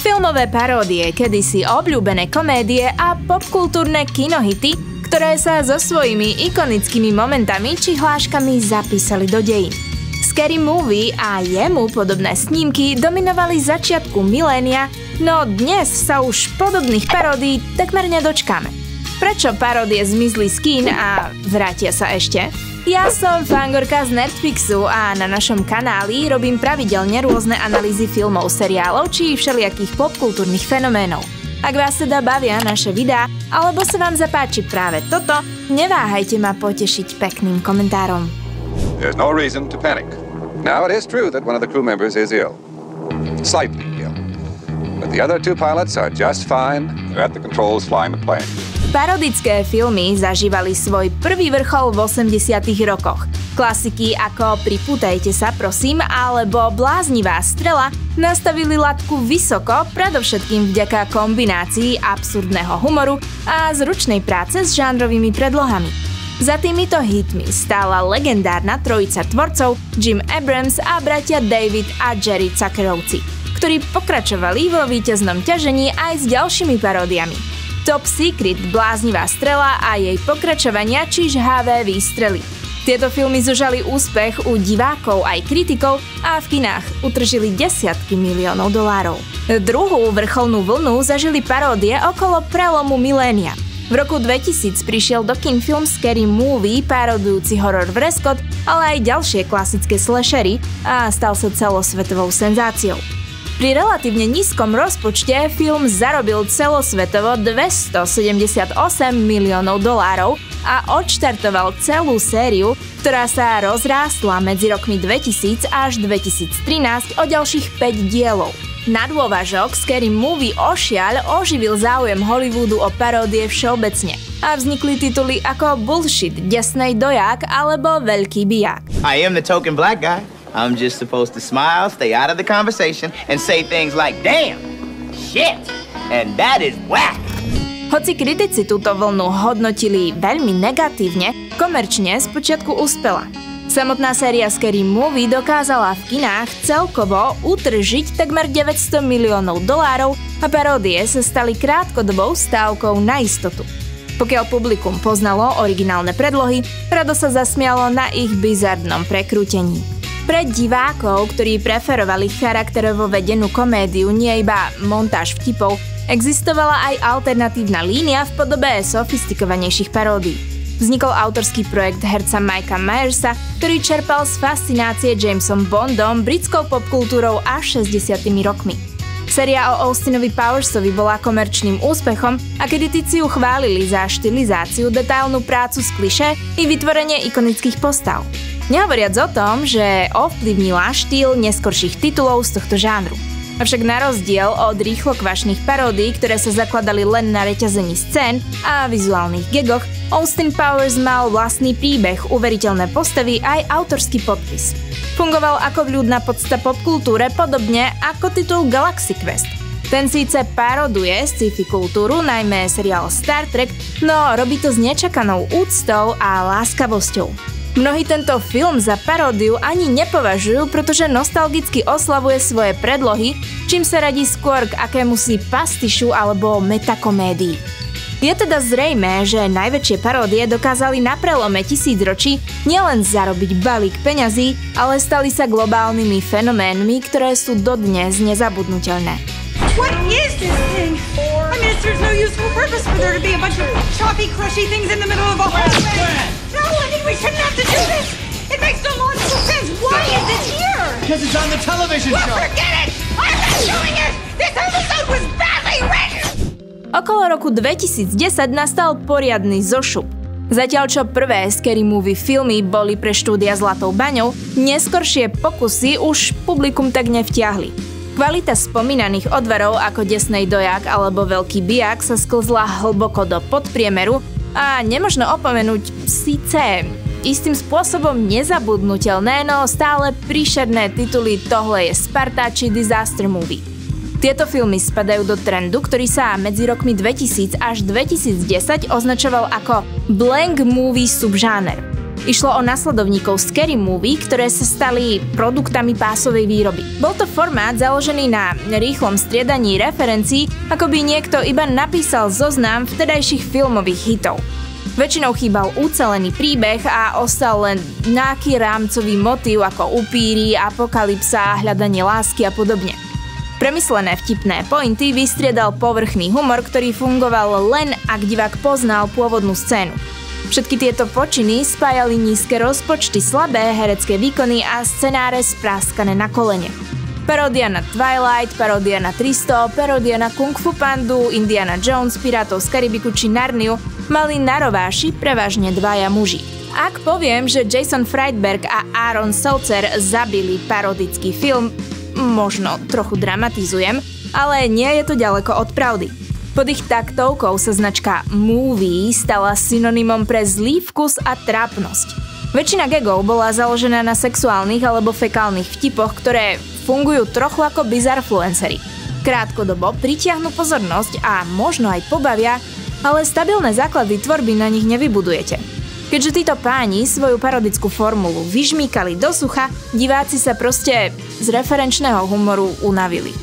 Filmové paródie, kedysi obľúbené komédie a popkultúrne kinohity, ktoré sa so svojimi ikonickými momentami či hláškami zapísali do dejín. Scary Movie a jemu podobné snímky dominovali začiatku milénia, no dnes sa už podobných paródií takmer nedočkáme. Prečo paródie zmizli z kín a vrátia sa ešte? Ja som fangorka z Netflixu a na našom kanáli robím pravidelne rôzne analýzy filmov, seriálov či všelijakých popkultúrnych fenoménov. Ak vás teda bavia naše videá, alebo sa vám zapáči práve toto, neváhajte ma potešiť pekným komentárom. There's no reason to panic. Now it is true that one of the crew members is ill. Slightly ill. But the other two pilots are just fine. They're at the controls flying the plane. Parodické filmy zažívali svoj prvý vrchol v 80. rokoch. Klasiky ako Pripútajte sa, prosím, alebo Bláznivá strela nastavili latku vysoko, predovšetkým vďaka kombinácii absurdného humoru a zručnej práce s žánrovými predlohami. Za týmito hitmi stála legendárna trojica tvorcov Jim Abrams a bratia David a Jerry Zuckerovci, ktorí pokračovali vo víťaznom ťažení aj s ďalšími paródiami. Top Secret, Bláznivá strela a jej pokračovania či žhavé výstrely. Tieto filmy zožali úspech u divákov aj kritikov a v kinách utržili desiatky miliónov dolárov. Druhú vrcholnú vlnu zažili paródie okolo prelomu milénia. V roku 2000 prišiel do kin film Scary Movie parodujúci horor Vrescott, ale aj ďalšie klasické slashery a stal sa celosvetovou senzáciou. Pri relatívne nízkom rozpočte film zarobil celosvetovo 278 miliónov dolárov a odštartoval celú sériu, ktorá sa rozrástla medzi rokmi 2000 až 2013 o ďalších 5 dielov. Na dôvažok Scary Movie oživil záujem Hollywoodu o paródie všeobecne a vznikli tituly ako Bullshit, Desnej dojak alebo Veľký biják. I am the token black guy. I'm just supposed to smile, stay out of the conversation, and say things like, damn, shit, and that is whack. Hoci kritici túto vlnu hodnotili veľmi negatívne, komerčne spočiatku uspela. Samotná séria Scary Movie dokázala v kinách celkovo utržiť takmer 900 miliónov dolárov a paródie sa stali krátkodobou stávkou na istotu. Pokiaľ publikum poznalo originálne predlohy, rado sa zasmialo na ich bizarnom prekrútení. Pre divákov, ktorí preferovali charakterovo vedenú komédiu, nie iba montáž vtipov, existovala aj alternatívna línia v podobe sofistikovanejších paródií. Vznikol autorský projekt herca Mikea Myersa, ktorý čerpal z fascinácie Jamesom Bondom, britskou popkultúrou a 60. rokmi. Séria o Austinovi Powersovi bola komerčným úspechom a kritici ju chválili za štilizáciu, detailnú prácu s klišé i vytvorenie ikonických postav. Nehovoriac o tom, že ovplyvnila štýl neskorších titulov z tohto žánru. Avšak na rozdiel od rýchlokvašných paródií, ktoré sa zakladali len na reťazení scén a vizuálnych gagoch, Austin Powers mal vlastný príbeh, uveriteľné postavy aj autorský podpis. Fungoval ako vľúdna podsta popkultúre, podobne ako titul Galaxy Quest. Ten síce paroduje sci-fi kultúru, najmä seriál Star Trek, no robí to s nečakanou úctou a láskavosťou. Mnohí tento film za paródiu ani nepovažujú, pretože nostalgicky oslavuje svoje predlohy, čím sa radí skôr k akémusi pastišu alebo metakomédii. Je teda zrejmé, že najväčšie paródie dokázali na prelome tisícročí nielen zarobiť balík peňazí, ale stali sa globálnymi fenoménmi, ktoré sú dodnes nezabudnutelné. What is this thing? I mean, it serves no useful purpose for there to be a bunch of choppy, crushy things in the middle of a hallway. No, I think we shouldn't have to do this. It makes no logical sense. Why is it here? Because it's on the television show. Well, forget it! I'm not doing it! This episode was badly written! Okolo roku 2010 nastal poriadny zošup. Zatiaľ čo prvé Scary Movie filmy boli pre štúdia zlatou baňou, neskoršie pokusy už publikum tak nevtiahli. Kvalita spomínaných odvarov ako Desnej dojak alebo Veľký bijak sa sklzla hlboko do podpriemeru a nemožno opomenúť síce istým spôsobom nezabudnutelné, no stále príšerné tituly Tohle je Sparta či Disaster Movie. Tieto filmy spadajú do trendu, ktorý sa medzi rokmi 2000 až 2010 označoval ako blank movie subžáner. Išlo o nasledovníkov Scary Movie, ktoré sa stali produktami pásovej výroby. Bol to formát založený na rýchlom striedaní referencií, ako by niekto iba napísal zoznam vtedajších filmových hitov. Väčšinou chýbal ucelený príbeh a ostal len nejaký rámcový motív ako upíry, apokalypsa, hľadanie lásky a podobne. Premyslené vtipné pointy vystriedal povrchný humor, ktorý fungoval len ak divák poznal pôvodnú scénu. Všetky tieto počiny spájali nízke rozpočty, slabé herecké výkony a scenáre spráskané na kolene. Paródia na Twilight, paródia na 300, paródia na Kung Fu Pandu, Indiana Jones, Pirátov z Karibiku či Narniu mali na rováši prevažne dvaja muži. Ak poviem, že Jason Friedberg a Aaron Saucer zabili parodický film, možno trochu dramatizujem, ale nie je to ďaleko od pravdy. Pod ich taktovkou sa značka Movie stala synonymom pre zlý vkus a trápnosť. Väčšina gagov bola založená na sexuálnych alebo fekálnych vtipoch, ktoré fungujú trochu ako bizarfluencery. Krátkodobo pritiahnu pozornosť a možno aj pobavia, ale stabilné základy tvorby na nich nevybudujete. Keďže títo páni svoju parodickú formulu vyžmýkali do sucha, diváci sa proste z referenčného humoru unavili.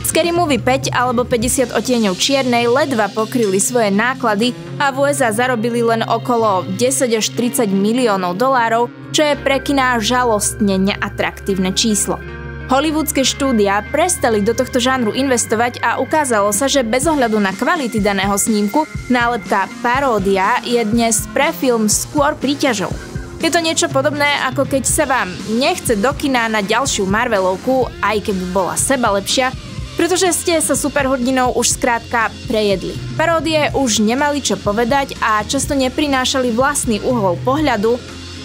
Scary Movie 5 alebo 50 odtieňov čiernej ledva pokryli svoje náklady a v USA zarobili len okolo 10 až 30 miliónov dolárov, čo je pre kiná žalostne neatraktívne číslo. Hollywoodske štúdia prestali do tohto žánru investovať a ukázalo sa, že bez ohľadu na kvality daného snímku, nálepka paródia je dnes pre film skôr príťažou. Je to niečo podobné, ako keď sa vám nechce do kina na ďalšiu Marvelovku, aj keby bola seba lepšia, pretože ste sa superhrdinou už skrátka prejedli. Paródie už nemali čo povedať a často neprinášali vlastný uhol pohľadu,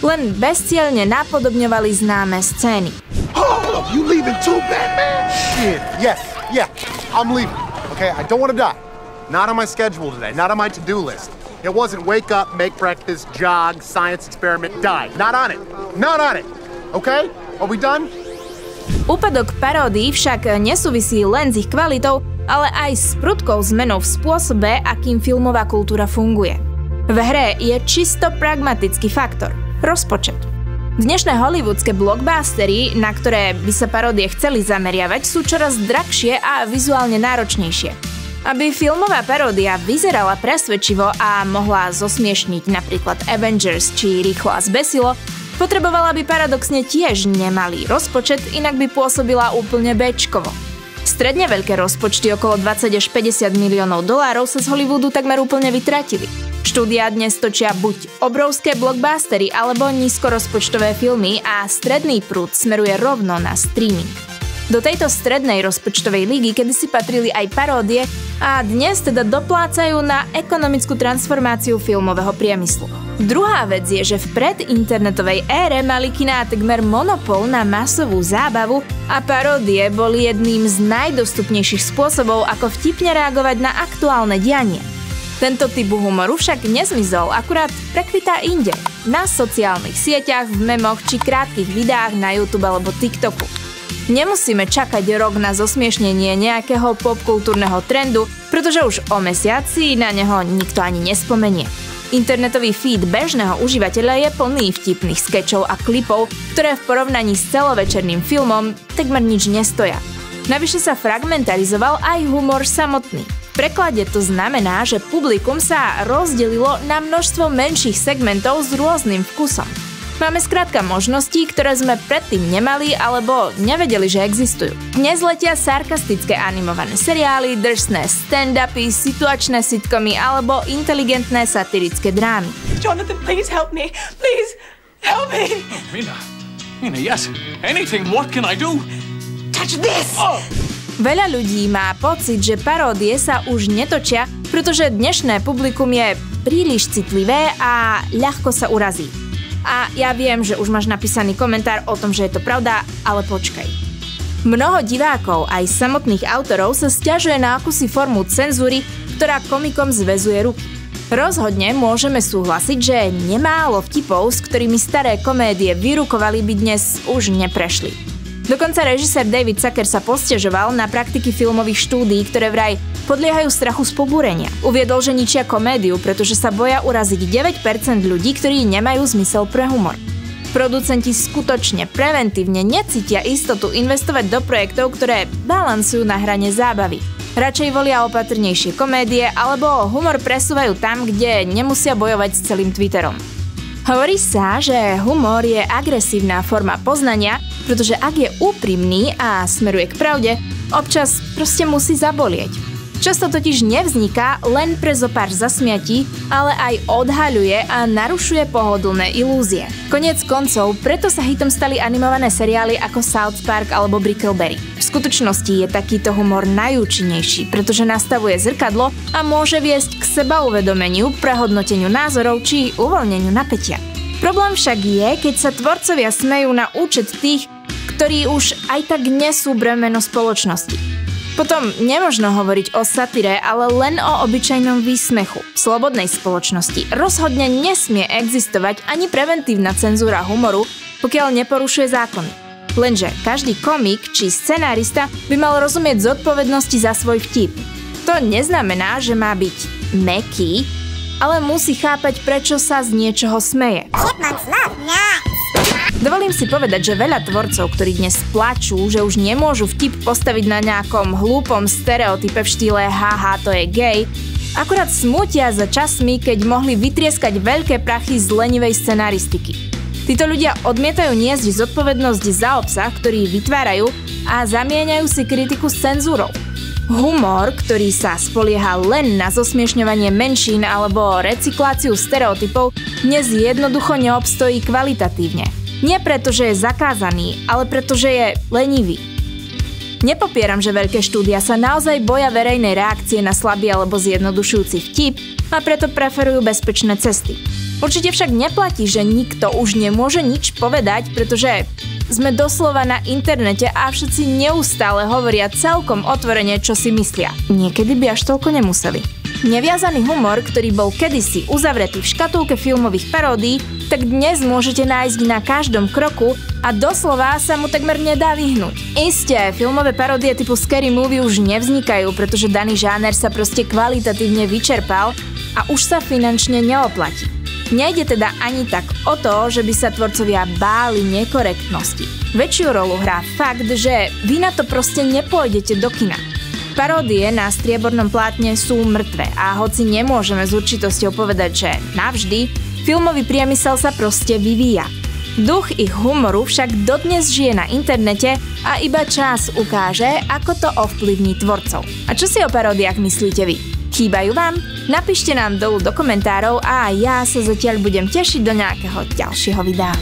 len bezcielne napodobňovali známe scény. Oh, you leaving too, Batman? Shit, yeah, I'm leaving. Okay, I don't want to die. Not on my schedule today, not on my to-do list. It wasn't wake up, make breakfast, jog, science experiment, die. Not on it. Okay? Are we done? Úpadok paródií však nesúvisí len s ich kvalitou, ale aj s prudkou zmenou v spôsobe, akým filmová kultúra funguje. V hre je čisto pragmatický faktor – rozpočet. Dnešné hollywoodske blockbustery, na ktoré by sa paródie chceli zameriavať, sú čoraz drahšie a vizuálne náročnejšie. Aby filmová paródia vyzerala presvedčivo a mohla zosmiešniť napríklad Avengers či Rýchlo a zbesilo, potrebovala by paradoxne tiež nemalý rozpočet, inak by pôsobila úplne béčkovo. Stredne veľké rozpočty okolo 20 až 50 miliónov dolárov sa z Hollywoodu takmer úplne vytratili. Štúdia dnes točia buď obrovské blockbustery alebo nízkorozpočtové filmy a stredný prúd smeruje rovno na streaming. Do tejto strednej rozpočtovej lígy kedysi patrili aj paródie a dnes teda doplácajú na ekonomickú transformáciu filmového priemyslu. Druhá vec je, že v predinternetovej ére mali kiná takmer monopol na masovú zábavu a paródie boli jedným z najdostupnejších spôsobov, ako vtipne reagovať na aktuálne dianie. Tento typ humoru však nezmizol, akurát prekvitá inde. Na sociálnych sieťach, v memoch či krátkych videách na YouTube alebo TikToku. Nemusíme čakať rok na zosmiešnenie nejakého popkultúrneho trendu, pretože už o mesiac si na neho nikto ani nespomenie. Internetový feed bežného užívateľa je plný vtipných skečov a klipov, ktoré v porovnaní s celovečerným filmom takmer nič nestoja. Navyše sa fragmentarizoval aj humor samotný. V preklade to znamená, že publikum sa rozdelilo na množstvo menších segmentov s rôznym vkusom. Máme skrátka možnosti, ktoré sme predtým nemali alebo nevedeli, že existujú. Dnes letia sarkastické animované seriály, drsné stand-upy, situačné sitcomy alebo inteligentné satirické drámy. Jonathan, please help me. Please help me. Mina, yes. Anything. What can I do? Touch this. Oh. Veľa ľudí má pocit, že paródie sa už netočia, pretože dnešné publikum je príliš citlivé a ľahko sa urazí. A ja viem, že už máš napísaný komentár o tom, že je to pravda, ale počkaj. Mnoho divákov, aj samotných autorov, sa sťažuje na akúsi formu cenzúry, ktorá komikom zväzuje ruky. Rozhodne môžeme súhlasiť, že nemálo vtipov, s ktorými staré komédie vyrukovali, by dnes už neprešli. Dokonca režisér David Zucker sa posťažoval na praktiky filmových štúdií, ktoré vraj podliehajú strachu z pobúrenia. Uviedol, že ničia komédiu, pretože sa boja uraziť 9% ľudí, ktorí nemajú zmysel pre humor. Producenti skutočne preventívne necítia istotu investovať do projektov, ktoré balansujú na hrane zábavy. Radšej volia opatrnejšie komédie alebo humor presúvajú tam, kde nemusia bojovať s celým Twitterom. Hovorí sa, že humor je agresívna forma poznania, pretože ak je úprimný a smeruje k pravde, občas proste musí zabolieť. Často totiž nevzniká len pre zopár zasmiatí, ale aj odhaľuje a narušuje pohodlné ilúzie. Koniec koncov, preto sa hitom stali animované seriály ako South Park alebo Brickleberry. V skutočnosti je takýto humor najúčinnejší, pretože nastavuje zrkadlo a môže viesť k sebauvedomeniu, prehodnoteniu názorov či uvoľneniu napätia. Problém však je, keď sa tvorcovia smejú na účet tých, ktorí už aj tak nesú bremeno spoločnosti. Potom nemožno hovoriť o satíre, ale len o obyčajnom výsmechu. V slobodnej spoločnosti rozhodne nesmie existovať ani preventívna cenzúra humoru, pokiaľ neporušuje zákony. Lenže každý komik či scenárista by mal rozumieť zodpovednosti za svoj vtip. To neznamená, že má byť mäkký, ale musí chápať, prečo sa z niečoho smeje. Dovolím si povedať, že veľa tvorcov, ktorí dnes plačú, že už nemôžu vtip postaviť na nejakom hlúpom stereotype v štýle haha, to je gay, akurát smútia za časmi, keď mohli vytrieskať veľké prachy z lenivej scenaristiky. Títo ľudia odmietajú niesť zodpovednosť za obsah, ktorý vytvárajú a zamieňajú si kritiku s cenzúrou. Humor, ktorý sa spolieha len na zosmiešňovanie menšín alebo recykláciu stereotypov, dnes jednoducho neobstojí kvalitatívne. Nie preto, že je zakázaný, ale preto, že je lenivý. Nepopieram, že veľké štúdia sa naozaj boja verejnej reakcie na slabý alebo zjednodušujúci vtip a preto preferujú bezpečné cesty. Určite však neplatí, že nikto už nemôže nič povedať, pretože sme doslova na internete a všetci neustále hovoria celkom otvorene, čo si myslia. Niekedy by až toľko nemuseli. Neviazaný humor, ktorý bol kedysi uzavretý v škatulke filmových paródií, tak dnes môžete nájsť na každom kroku a doslova sa mu takmer nedá vyhnúť. Isté, filmové paródie typu Scary Movie už nevznikajú, pretože daný žáner sa proste kvalitatívne vyčerpal a už sa finančne neoplatí. Nejde teda ani tak o to, že by sa tvorcovia báli nekorektnosti. Väčšiu rolu hrá fakt, že vy na to proste nepôjdete do kina. Paródie na striebornom plátne sú mŕtve a hoci nemôžeme s určitosťou povedať, že navždy, filmový priemysel sa proste vyvíja. Duch ich humoru však dodnes žije na internete a iba čas ukáže, ako to ovplyvní tvorcov. A čo si o paródiách myslíte vy? Chýbajú vám? Napíšte nám dolu do komentárov a ja sa zatiaľ budem tešiť do nejakého ďalšieho videa.